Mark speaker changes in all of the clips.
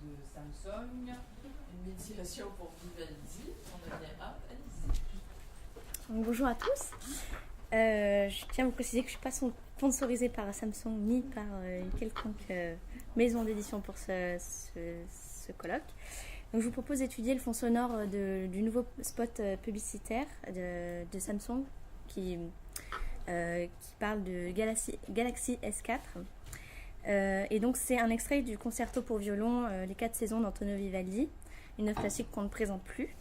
Speaker 1: de Samsung, une médiation pour Vivaldi. On a bien hâte, allez-y.
Speaker 2: Bonjour à tous. Je tiens à vous préciser que je ne suis pas sponsorisée par Samsung ni par une quelconque maison d'édition pour ce colloque. Donc, je vous propose d'étudier le fond sonore du nouveau spot publicitaire de Samsung qui parle de Galaxy S4. Et donc c'est un extrait du concerto pour violon Les 4 saisons d'Antonio Vivaldi, une œuvre classique qu'on ne présente plus.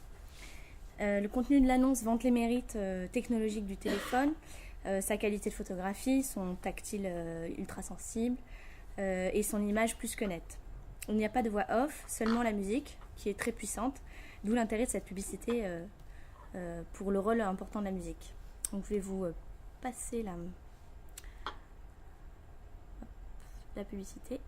Speaker 2: Le contenu de l'annonce vante les mérites technologiques du téléphone, sa qualité de photographie, son tactile ultra sensible et son image plus que nette. Il n'y a pas de voix off, seulement la musique qui est très puissante, d'où l'intérêt de cette publicité pour le rôle important de la musique. Donc je vais vous passer la publicité.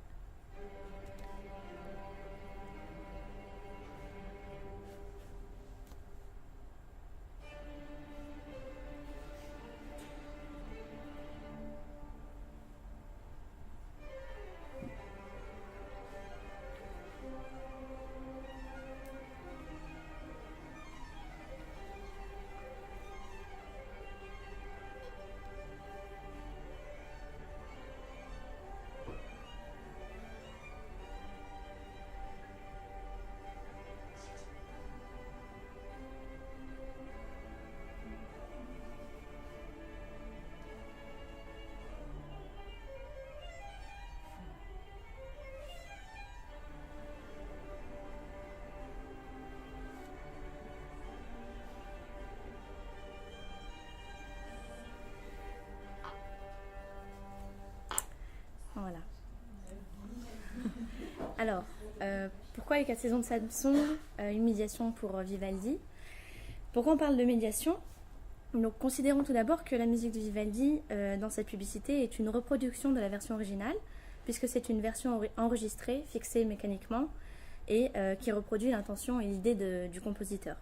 Speaker 2: Voilà. Alors, pourquoi les 4 saisons de Samsung, une médiation pour Vivaldi? Pourquoi on parle de médiation? Donc, considérons tout d'abord que la musique de Vivaldi dans cette publicité est une reproduction de la version originale, puisque c'est une version enregistrée, fixée mécaniquement, et qui reproduit l'intention et l'idée du compositeur.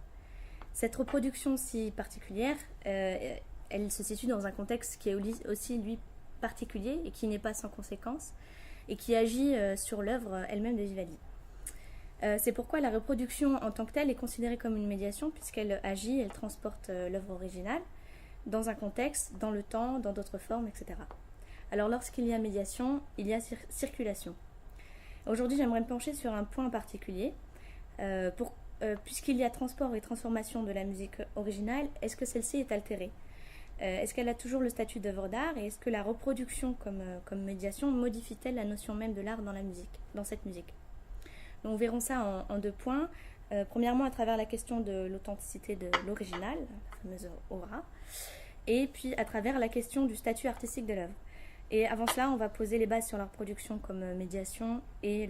Speaker 2: Cette reproduction si particulière, elle se situe dans un contexte qui est aussi, lui, particulier et qui n'est pas sans conséquence et qui agit sur l'œuvre elle-même de Vivaldi. C'est pourquoi la reproduction en tant que telle est considérée comme une médiation puisqu'elle agit, elle transporte l'œuvre originale dans un contexte, dans le temps, dans d'autres formes, etc. Alors lorsqu'il y a médiation, il y a circulation. Aujourd'hui, j'aimerais me pencher sur un point en particulier. Puisqu'il y a transport et transformation de la musique originale, est-ce que celle-ci est altérée ? Est-ce qu'elle a toujours le statut d'œuvre d'art et est-ce que la reproduction comme médiation modifie-t-elle la notion même de l'art dans cette musique? Donc, nous verrons ça en 2 points. Premièrement, à travers la question de l'authenticité de l'original, la fameuse aura, et puis à travers la question du statut artistique de l'œuvre. Et avant cela, on va poser les bases sur la reproduction comme médiation et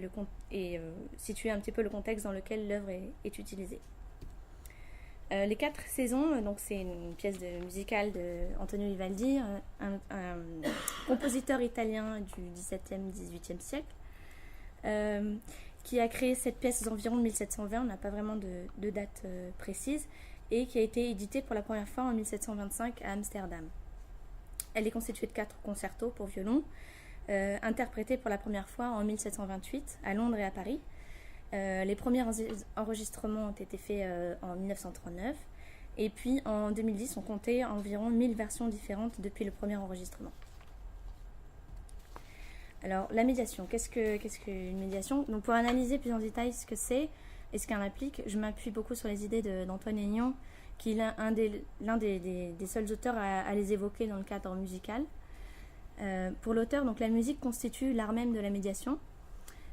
Speaker 2: situer un petit peu le contexte dans lequel l'œuvre est utilisée. Les 4 saisons, donc c'est une pièce musicale d'Antonio Vivaldi, un compositeur italien du XVIIe, XVIIIe siècle, qui a créé cette pièce environ 1720, on n'a pas vraiment de date précise, et qui a été éditée pour la première fois en 1725 à Amsterdam. Elle est constituée de 4 concertos pour violon, interprétés pour la première fois en 1728 à Londres et à Paris. Les premiers enregistrements ont été faits en 1939 et puis en 2010 on comptait environ 1000 versions différentes depuis le premier enregistrement. Alors la médiation, qu'est-ce qu'une médiation? Donc pour analyser plus en détail ce que c'est et ce qu'elle implique, je m'appuie beaucoup sur les idées d'Antoine Aignan, qui est l'un des seuls auteurs à les évoquer dans le cadre musical. Pour l'auteur, donc la musique constitue l'art même de la médiation.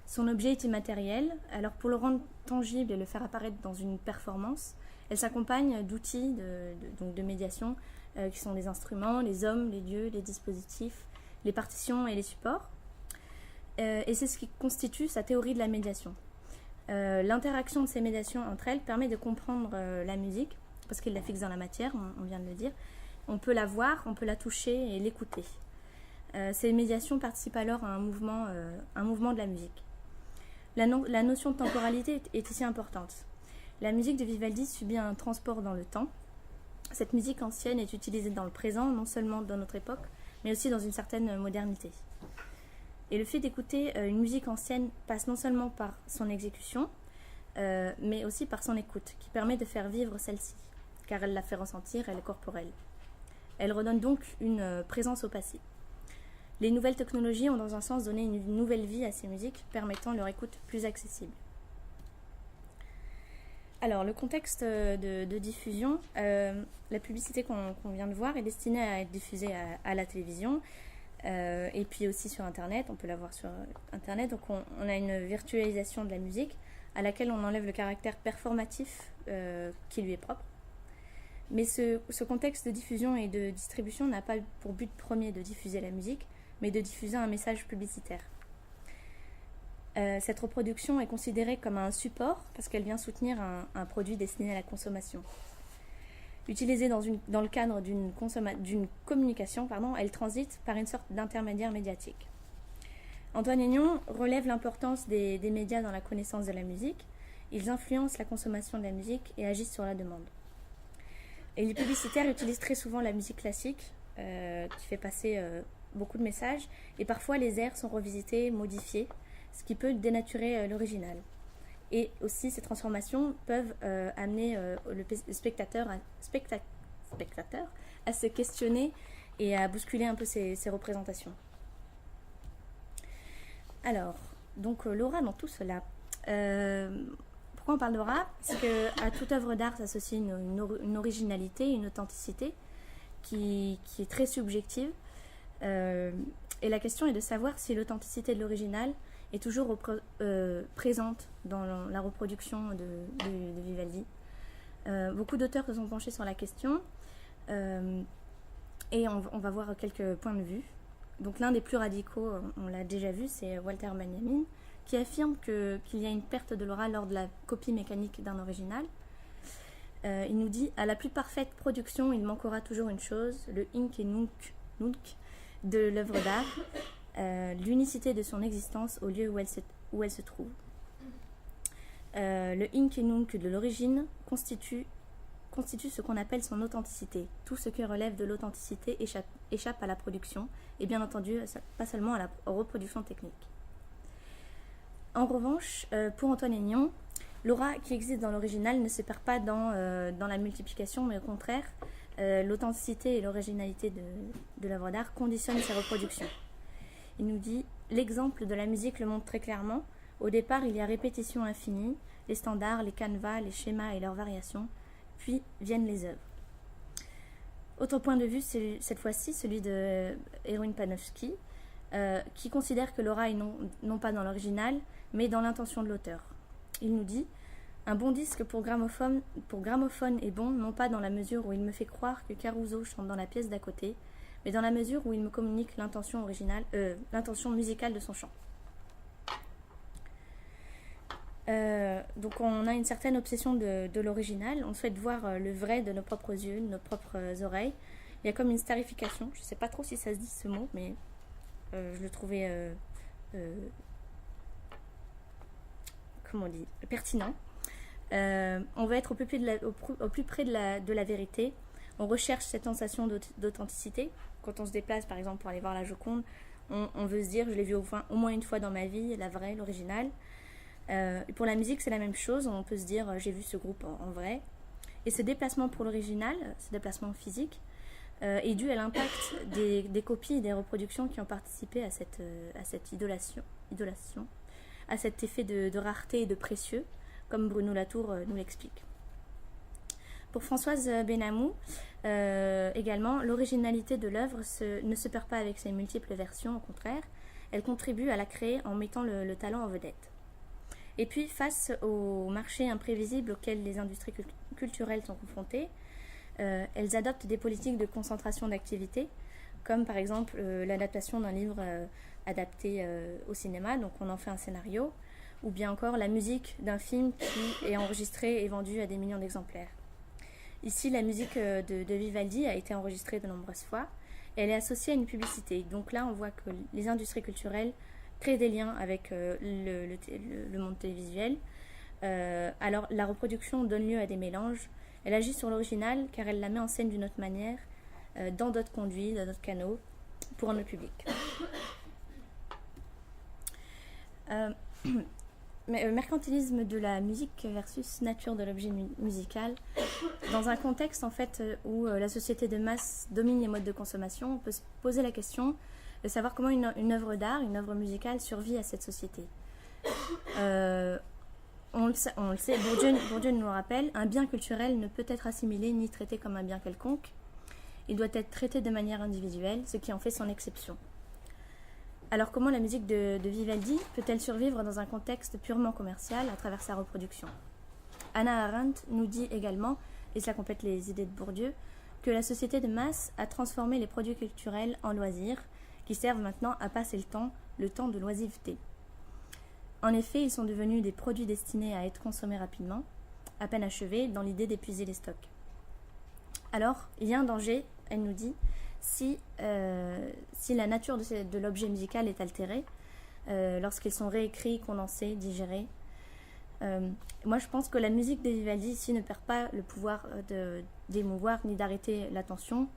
Speaker 2: Son objet est immatériel, alors pour le rendre tangible et le faire apparaître dans une performance, elle s'accompagne d'outils de médiation qui sont les instruments, les hommes, les lieux, les dispositifs, les partitions et les supports. Et c'est ce qui constitue sa théorie de la médiation. L'interaction de ces médiations entre elles permet de comprendre la musique, parce qu'elle la fixe dans la matière, on vient de le dire. On peut la voir, on peut la toucher et l'écouter. Ces médiations participent alors à un mouvement de la musique. La notion de temporalité est ici importante. La musique de Vivaldi subit un transport dans le temps. Cette musique ancienne est utilisée dans le présent, non seulement dans notre époque, mais aussi dans une certaine modernité. Et le fait d'écouter une musique ancienne passe non seulement par son exécution, mais aussi par son écoute, qui permet de faire vivre celle-ci, car elle la fait ressentir, elle est corporelle. Elle redonne donc une présence au passé. Les nouvelles technologies ont dans un sens donné une nouvelle vie à ces musiques, permettant leur écoute plus accessible. Alors, le contexte de diffusion, la publicité qu'on vient de voir est destinée à être diffusée à la télévision et puis aussi sur Internet. On peut la voir sur Internet. Donc, on a une virtualisation de la musique à laquelle on enlève le caractère performatif qui lui est propre. Mais ce contexte de diffusion et de distribution n'a pas pour but premier de diffuser la musique, mais de diffuser un message publicitaire. Cette reproduction est considérée comme un support parce qu'elle vient soutenir un produit destiné à la consommation. Utilisée dans le cadre d'une communication, elle transite par une sorte d'intermédiaire médiatique. Antoine Aignon relève l'importance des médias dans la connaissance de la musique. Ils influencent la consommation de la musique et agissent sur la demande. Et les publicitaires utilisent très souvent la musique classique qui fait passer beaucoup de messages et parfois les airs sont revisités, modifiés, ce qui peut dénaturer l'original. Et aussi, ces transformations peuvent amener le spectateur à se questionner et à bousculer un peu ses représentations. Alors, donc l'aura dans tout cela. Pourquoi on parle d'aura ? Parce qu'à toute œuvre d'art s'associe une originalité, une authenticité qui est très subjective. Et la question est de savoir si l'authenticité de l'original est toujours présente dans la reproduction de Vivaldi. Beaucoup d'auteurs se sont penchés sur la question et on va voir quelques points de vue. Donc l'un des plus radicaux, on l'a déjà vu, c'est Walter Benjamin, qui affirme qu'il y a une perte de l'aura lors de la copie mécanique d'un original. Il nous dit « À la plus parfaite production, il manquera toujours une chose, le Inc et Nunc de l'œuvre d'art, l'unicité de son existence au lieu où elle se trouve. Le Inc et Nunc de l'origine constitue ce qu'on appelle son authenticité. Tout ce qui relève de l'authenticité échappe à la production, et bien entendu, pas seulement à la reproduction technique. En revanche, pour Antoine Aignon, l'aura qui existe dans l'original ne se perd pas dans la multiplication, mais au contraire, l'authenticité et l'originalité de l'œuvre d'art conditionnent ses reproductions. Il nous dit « L'exemple de la musique le montre très clairement. Au départ, il y a répétition infinie, les standards, les canevas, les schémas et leurs variations, puis viennent les œuvres. » Autre point de vue, c'est cette fois-ci celui de Erwin Panofsky, qui considère que l'aura est non pas dans l'original, mais dans l'intention de l'auteur. Il nous dit « Un bon disque pour gramophone est bon, non pas dans la mesure où il me fait croire que Caruso chante dans la pièce d'à côté, mais dans la mesure où il me communique l'intention musicale de son chant. » Donc on a une certaine obsession de l'original, on souhaite voir le vrai de nos propres yeux, de nos propres oreilles. Il y a comme une starification, je ne sais pas trop si ça se dit ce mot, mais je le trouvais pertinent. On va être au plus près de la vérité. On recherche cette sensation d'authenticité. Quand on se déplace, par exemple, pour aller voir la Joconde, on veut se dire, je l'ai vu au moins une fois dans ma vie, la vraie, l'original. Pour la musique, c'est la même chose. On peut se dire, j'ai vu ce groupe en vrai. Et ce déplacement pour l'original, ce déplacement physique, est dû à l'impact des copies et des reproductions qui ont participé à cette idolation, à cet effet de rareté et de précieux, comme Bruno Latour nous l'explique. Pour Françoise Benamou, également, l'originalité de l'œuvre ne se perd pas avec ses multiples versions, au contraire, elle contribue à la créer en mettant le talent en vedette. Et puis, face au marché imprévisible auquel les industries culturelles sont confrontées, elles adoptent des politiques de concentration d'activité, comme par exemple l'adaptation d'un livre adapté au cinéma, donc on en fait un scénario, ou bien encore la musique d'un film qui est enregistré et vendu à des millions d'exemplaires. Ici, la musique de Vivaldi a été enregistrée de nombreuses fois, et elle est associée à une publicité. Donc là, on voit que les industries culturelles créent des liens avec le monde télévisuel. Alors, la reproduction donne lieu à des mélanges. Elle agit sur l'original car elle la met en scène d'une autre manière, dans d'autres conduits, dans d'autres canaux, pour un autre public. Mercantilisme de la musique versus nature de l'objet musical. Dans un contexte en fait où la société de masse domine les modes de consommation, on peut se poser la question de savoir comment une œuvre d'art, une œuvre musicale survit à cette société. On le sait, Bourdieu nous le rappelle, un bien culturel ne peut être assimilé ni traité comme un bien quelconque. Il doit être traité de manière individuelle, ce qui en fait son exception. Alors comment la musique de Vivaldi peut-elle survivre dans un contexte purement commercial à travers sa reproduction ? Hannah Arendt nous dit également, et cela complète les idées de Bourdieu, que la société de masse a transformé les produits culturels en loisirs, qui servent maintenant à passer le temps de l'oisiveté. En effet, ils sont devenus des produits destinés à être consommés rapidement, à peine achevés, dans l'idée d'épuiser les stocks. Alors, il y a un danger, elle nous dit, si la nature de l'objet musical est altérée, lorsqu'ils sont réécrits, condensés, digérés. Moi, je pense que la musique de Vivaldi ici ne perd pas le pouvoir d'émouvoir ni d'arrêter l'attention,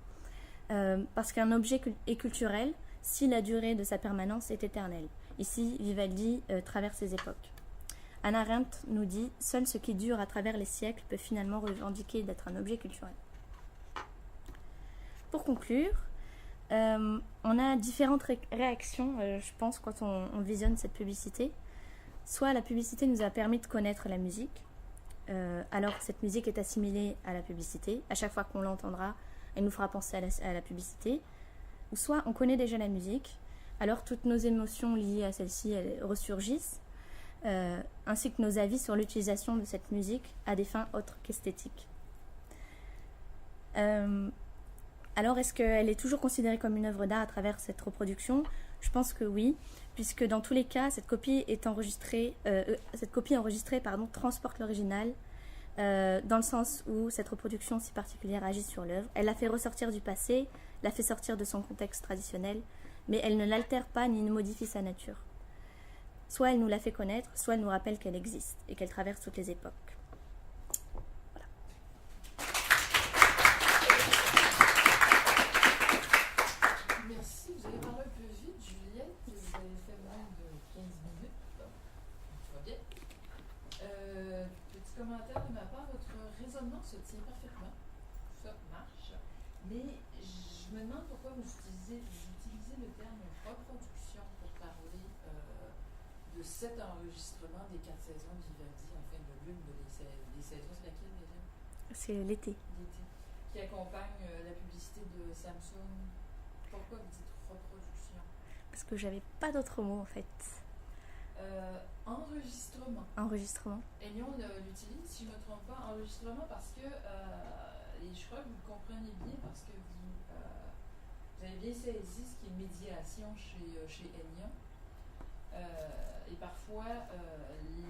Speaker 2: parce qu'un objet est culturel si la durée de sa permanence est éternelle. Ici, Vivaldi traverse les époques. Hannah Arendt nous dit « Seul ce qui dure à travers les siècles peut finalement revendiquer d'être un objet culturel ». Pour conclure, on a différentes réactions, je pense, quand on visionne cette publicité. Soit la publicité nous a permis de connaître la musique, alors cette musique est assimilée à la publicité. À chaque fois qu'on l'entendra, elle nous fera penser à la publicité. Ou soit on connaît déjà la musique, alors toutes nos émotions liées à celle-ci elles ressurgissent, ainsi que nos avis sur l'utilisation de cette musique à des fins autres qu'esthétiques. Alors, est-ce qu'elle est toujours considérée comme une œuvre d'art à travers cette reproduction ? Je pense que oui, puisque dans tous les cas, cette copie enregistrée transporte l'original, dans le sens où cette reproduction si particulière agit sur l'œuvre. Elle la fait ressortir du passé, la fait sortir de son contexte traditionnel, mais elle ne l'altère pas ni ne modifie sa nature. Soit elle nous la fait connaître, soit elle nous rappelle qu'elle existe et qu'elle traverse toutes les époques.
Speaker 1: Commentaire de ma part, votre raisonnement se tient parfaitement, ça marche, mais je me demande pourquoi vous utilisez le terme reproduction pour parler de cet enregistrement des 4 saisons de Vivaldi, enfin de l'une des saisons, c'est laquelle déjà ?
Speaker 2: C'est l'été.
Speaker 1: L'été, qui accompagne la publicité de Samsung. Pourquoi vous dites reproduction ?
Speaker 2: Parce que j'avais pas d'autre mot en fait. Enregistrement. Et
Speaker 1: Lyon l'utilise, si je ne me trompe pas, enregistrement parce que, et je crois que vous le comprenez bien parce que vous avez bien saisi ce qui est médiation chez Enion. Et parfois,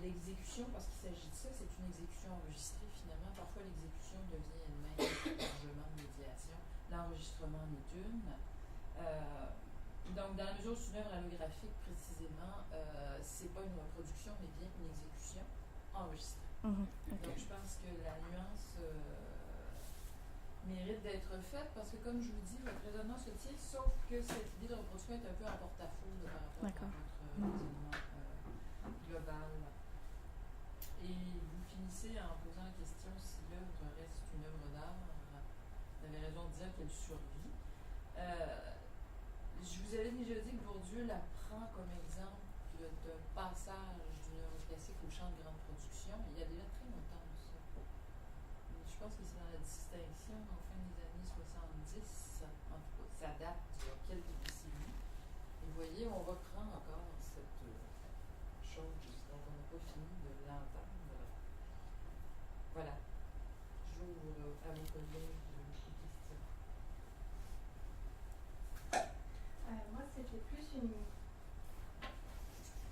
Speaker 1: l'exécution, parce qu'il s'agit de ça, c'est une exécution enregistrée finalement. Parfois, l'exécution devient elle-même un largement de médiation. L'enregistrement en est une. Donc, dans la mesure où c'est une œuvre allographique, précisément, c'est pas une reproduction, mais bien une exécution enregistrée. Okay. Donc, je pense que la nuance mérite d'être faite, parce que, comme je vous dis, votre raisonnement se tient, sauf que cette idée de reproduction est un peu en porte-à-faux par rapport à votre raisonnement global. Et vous finissez en posant la question si l'œuvre reste une œuvre d'art. Vous avez raison de dire qu'elle survit. Je vous avais déjà dit que Bourdieu la prend comme exemple d'un passage d'une œuvre classique au champ de grande production. Il y a déjà très longtemps de ça. Je pense que c'est dans la distinction en fin des années 70. En tout cas, ça date il y a quelques décennies. Et vous voyez, on reprend encore cette chose dont on n'a pas fini de l'entendre. Voilà. J'ouvre à vos collègues les questions.
Speaker 3: Moi, c'était plus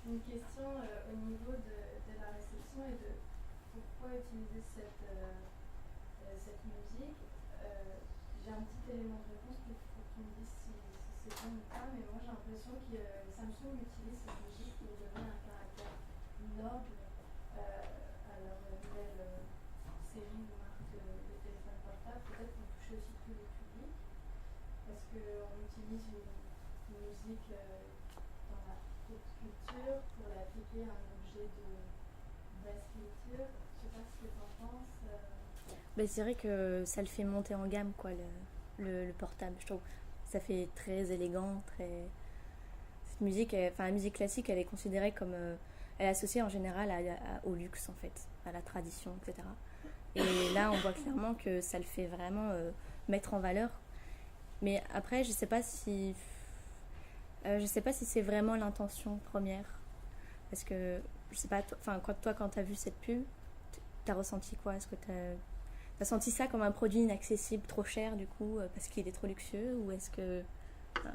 Speaker 3: une question au niveau de la réception et de pourquoi utiliser cette musique. J'ai un petit élément de réponse, puis il faut que tu me dises si c'est bon ou pas, mais moi j'ai l'impression que Samsung utilise cette musique pour donner un caractère noble à leur nouvelle série de marques de téléphone portable, peut-être pour toucher aussi tous les publics, parce qu'on utilise une musique dans la culture pour l'appliquer à un objet de basse culture. Je sais pas ce que tu en penses.
Speaker 2: Ben, c'est vrai que ça le fait monter en gamme, quoi, le portable, je trouve. Ça fait très élégant, très... Cette musique, enfin la musique classique, elle est considérée comme... elle est associée en général au luxe, en fait, à la tradition, etc. Et là, on voit clairement que ça le fait vraiment mettre en valeur. Mais après, je sais pas si c'est vraiment l'intention première. Parce que, je sais pas, quand t'as vu cette pub, t'as ressenti quoi? Est-ce que t'as senti ça comme un produit inaccessible, trop cher du coup, parce qu'il est trop luxueux? Ou est-ce que... Ah.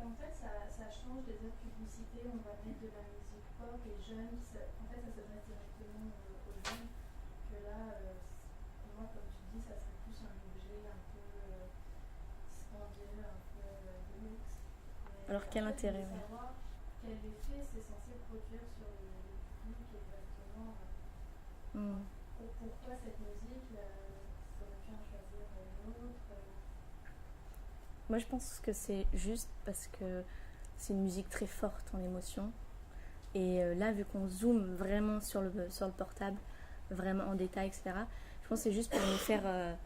Speaker 3: En fait, ça change des autres publicités. On va mettre de la musique pop et jeunes. En fait, ça s'adresse directement aux jeunes. Que là, pour moi, comme tu dis, ça serait plus un objet un peu dispendieux, un peu de luxe. Mais
Speaker 2: Alors quel
Speaker 3: en fait,
Speaker 2: intérêt?
Speaker 3: de savoir quel effet c'est censé produire sur le public exactement. Pourquoi cette musique ça aurait pu en choisir une autre.
Speaker 2: Moi, je pense que c'est juste parce que c'est une musique très forte en émotion. Et là, vu qu'on zoome vraiment sur le portable, vraiment en détail, etc., je pense que c'est juste pour nous faire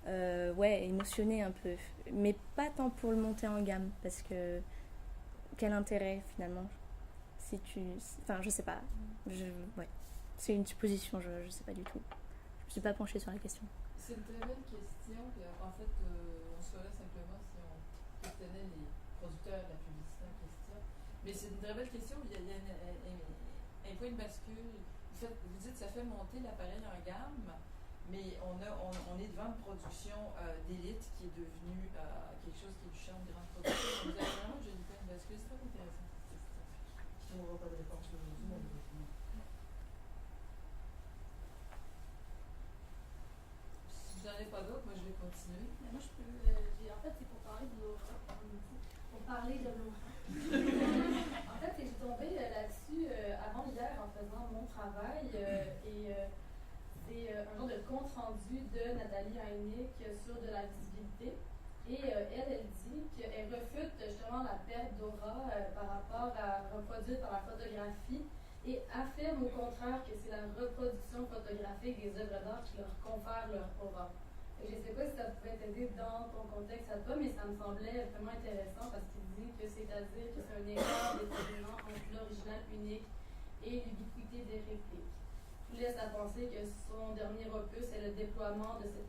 Speaker 2: émotionner un peu. Mais pas tant pour le monter en gamme, parce que quel intérêt finalement si tu... Enfin, je sais pas. C'est une supposition, je sais pas du tout. Je me suis pas penchée sur la question.
Speaker 1: C'est une très belle question. En fait, on saurait simplement si on questionnait les producteurs de la publicité en question. Mais c'est une très belle question. Il y a un point de bascule. Vous dites que ça fait monter l'appareil en gamme, mais on est devant une production d'élite qui est devenue quelque chose qui est du champ de grande production. Vous avez vraiment un joli point de bascule. C'est très intéressant cette question. Je n'aurai pas de réponse aujourd'hui, malheureusement. Si vous n'en avez pas d'autres, moi je vais continuer.
Speaker 3: Mais moi, je peux. En fait, c'est pour parler de Laura. Pour parler de Laura. En fait, je suis tombée là-dessus avant hier en faisant mon travail. C'est un genre de compte rendu de Nathalie Heineck sur de la visibilité. Et elle dit qu'elle refute justement la perte d'aura par rapport à reproduire par la photographie et affirme au contraire que c'est la reproduction photographique des œuvres d'art qui leur confère leur aura. Et je ne sais pas si ça pouvait t'aider dans ton contexte à toi, mais ça me semblait vraiment intéressant parce qu'il dit que c'est-à-dire que c'est un écart déterminant entre l'original unique et l'ubiquité des répliques. Tout laisse à penser que son dernier opus est le déploiement de cette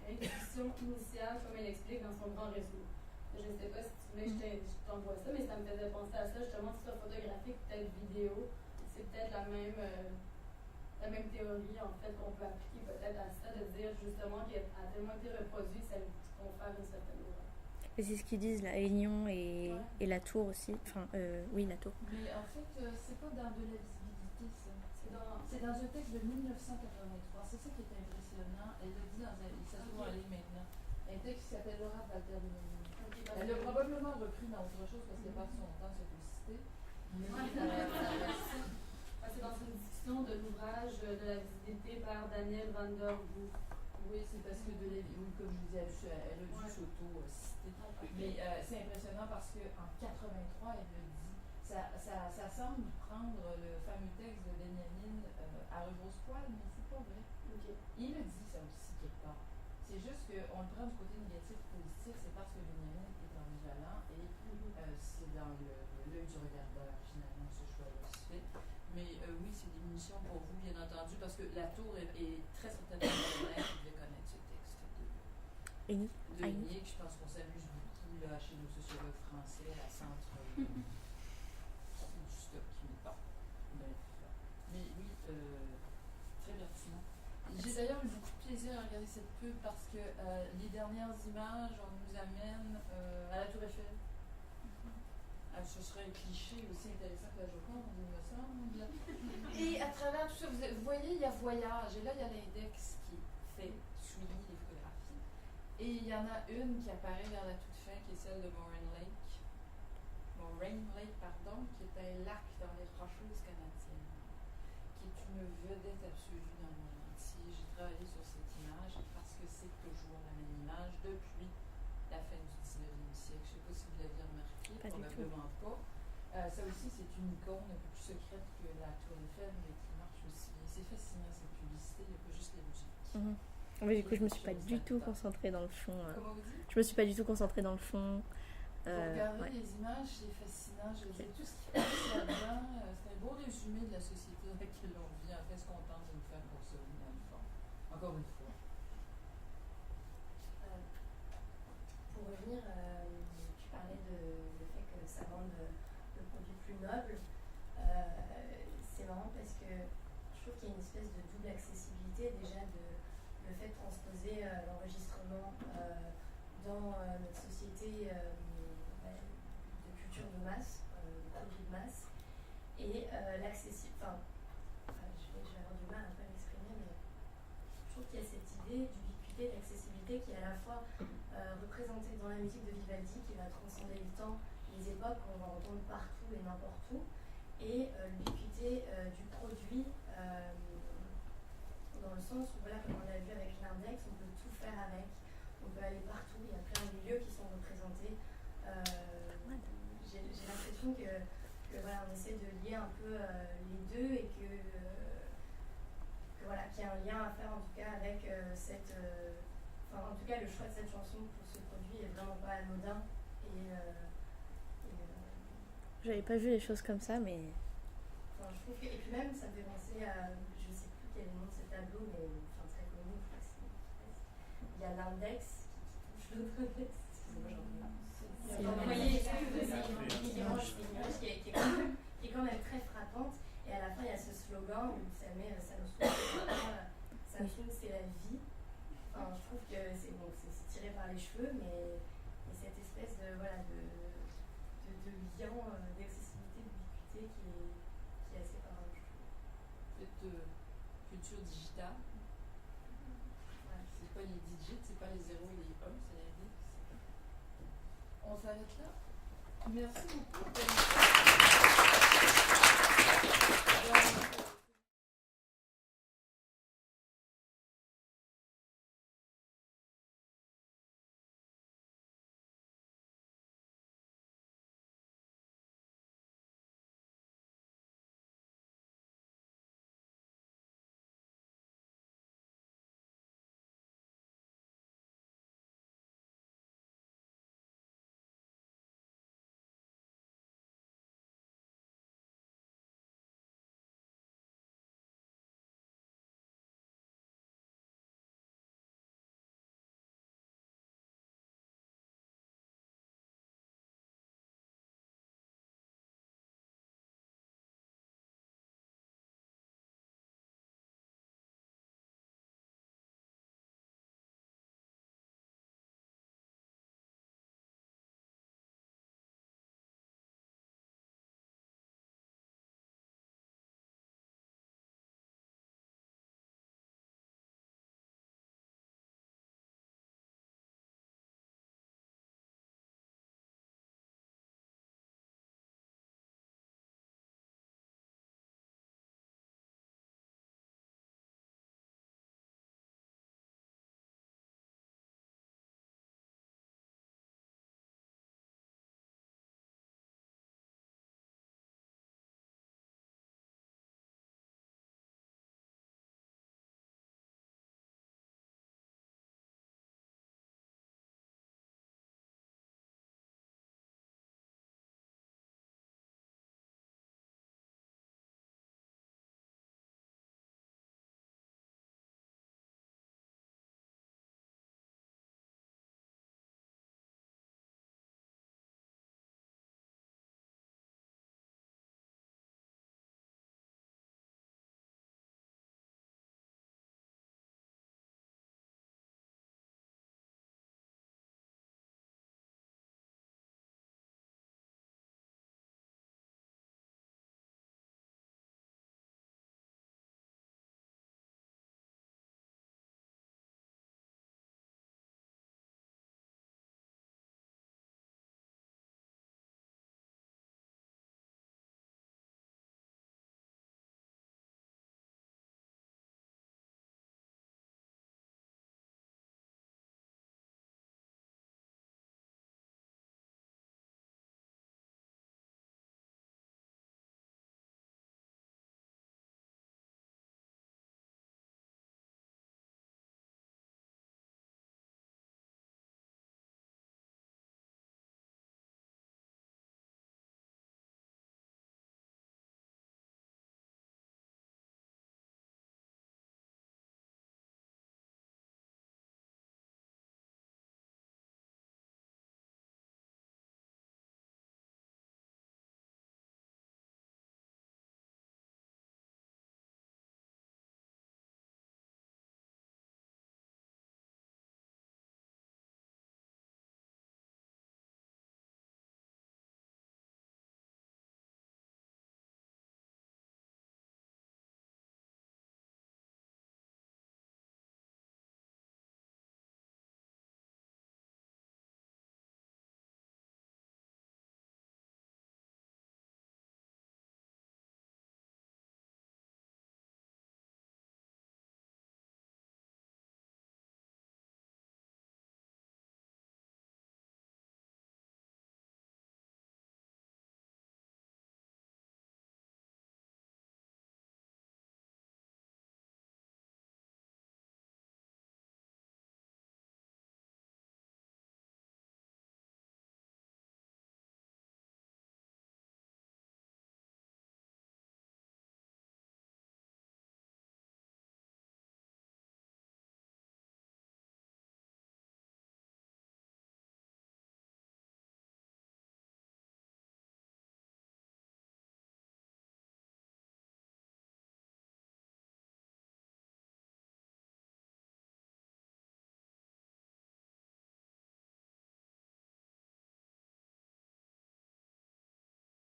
Speaker 3: intuition initiale, comme elle explique dans son grand réseau. Je ne sais pas si tu voulais que je t'envoie ça, mais ça me faisait penser à ça, justement, que ce soit photographique, peut-être vidéo, c'est peut-être la même théorie, en fait, qu'on peut appliquer peut-être à ça, de dire justement qu'elle a tellement été reproduite, ça lui confère une certaine aura.
Speaker 2: Et c'est ce qu'ils disent, là, Aignan et la tour aussi. Enfin, oui, la tour.
Speaker 1: Mais en fait, c'est pas dans de la visibilité, ça. C'est dans un texte de 1983. C'est ça qui est impressionnant. Elle le dit ça se trouve en ligne maintenant. Un texte qui s'appelle Laura Walter de Ménil. Elle l'a probablement repris dans autre chose parce qu'elle passe son temps à se féliciter. Mais
Speaker 3: c'est dans une discussion de l'ouvrage de la visibilité par Daniel van der Boe.
Speaker 1: Oui, c'est parce que comme je vous disais, elle a dû s'auto-citer. Mais c'est impressionnant parce qu'en 83, elle le dit. Ça semble prendre le fameux texte de Benjamin à rebrousse-poil, mais c'est pas vrai.
Speaker 3: Okay.
Speaker 1: Il le dit ça aussi quelque part. C'est juste qu'on le prend du côté négatif positif, c'est parce que Benjamin est ambivalent et c'est dans l'œil du regardeur finalement ce choix-là se fait. Mais oui, c'est des munitions pour vous, bien entendu, parce que la tour est très certainement honnête, vous devez connaître ce texte de Nick. Je pense qu'on s'amuse beaucoup là, chez nos sociologues français à centre du stock qui n'est pas. Mais oui, très pertinent. J'ai d'ailleurs eu beaucoup de plaisir à regarder cette pub parce que les dernières images, on nous amène à la Tour Eiffel. Ce serait un cliché aussi intéressant que la Joconde, il me semble. Et à travers tout ça, vous voyez, il y a voyage. Et là, il y a l'index qui fait souligner les photographies. Et il y en a une qui apparaît vers la toute fin, qui est celle de Moraine Lake, qui est un lac dans les Rocheuses canadiennes, qui est une vedette absolue dans le monde entier. J'ai travaillé sur cette image parce que c'est toujours la même image depuis la fin du 19e siècle. Je ne sais pas si vous l'aviez remarqué, probablement pas. Ça aussi, c'est une icône un peu plus secrète que la Tour Eiffel, mais qui marche aussi bien. C'est fascinant cette publicité, il n'y a pas juste les boutiques.
Speaker 2: Oui, du coup, je me suis pas du tout concentrée dans le fond.
Speaker 1: Comment vous dites?
Speaker 2: Je me suis pas du tout concentrée dans le fond.
Speaker 1: Vous regardez
Speaker 2: ouais.
Speaker 1: les images, c'est fascinant. Je veux dire, tout ce qui passe là-dedans, c'est un beau résumé de la société dans laquelle on vit. En fait, ce qu'on tente de nous faire consommer, dans le fond. Encore une fois.
Speaker 4: Pour revenir, tu parlais du fait que ça rende le produit plus noble. C'est marrant parce que je trouve qu'il y a une espèce de double accessibilité déjà le fait de transposer l'enregistrement dans notre société de culture de masse, de produits de masse, et l'accessibilité. Je vais avoir du mal un peu à m'exprimer, mais je trouve qu'il y a cette idée d'ubiquité, d'accessibilité qui est à la fois représentée dans la musique de Vivaldi, qui va transcender le temps, les époques, qu'on va entendre partout et n'importe où, et l'ubiquité du produit, dans le sens où, voilà, comme on l'a vu avec l'index, on peut tout faire avec, on peut aller partout, il y a plein de lieux qui sont représentés. J'ai l'impression que voilà, on essaie de lier un peu les deux et que voilà, qu'il y a un lien à faire en tout cas avec cette... en tout cas, le choix de cette chanson pour ce produit est vraiment pas anodin.
Speaker 2: J'avais pas vu les choses comme ça, mais...
Speaker 4: je trouve que... Et puis même, ça me fait penser à... Je sais plus quel est le nom de ce tableau, mais très connu, je crois que c'est... Il y a l'index qui touche l'autre index. Excusez-moi, j'en ai... Vous voyez, c'est une image qui est quand même très frappante. Et à la fin, il y a ce slogan où ça met Samsung, c'est la vie. Enfin, je trouve que c'est bon, c'est tiré par les cheveux, mais il y a cette espèce de lien, d'accessibilité, d'ubiquité qui est assez parlant, je trouve.
Speaker 1: Cette culture digitale. Ouais. C'est pas les digits, c'est pas les 0 et les 1, c'est l'index. On s'arrête là. Merci beaucoup.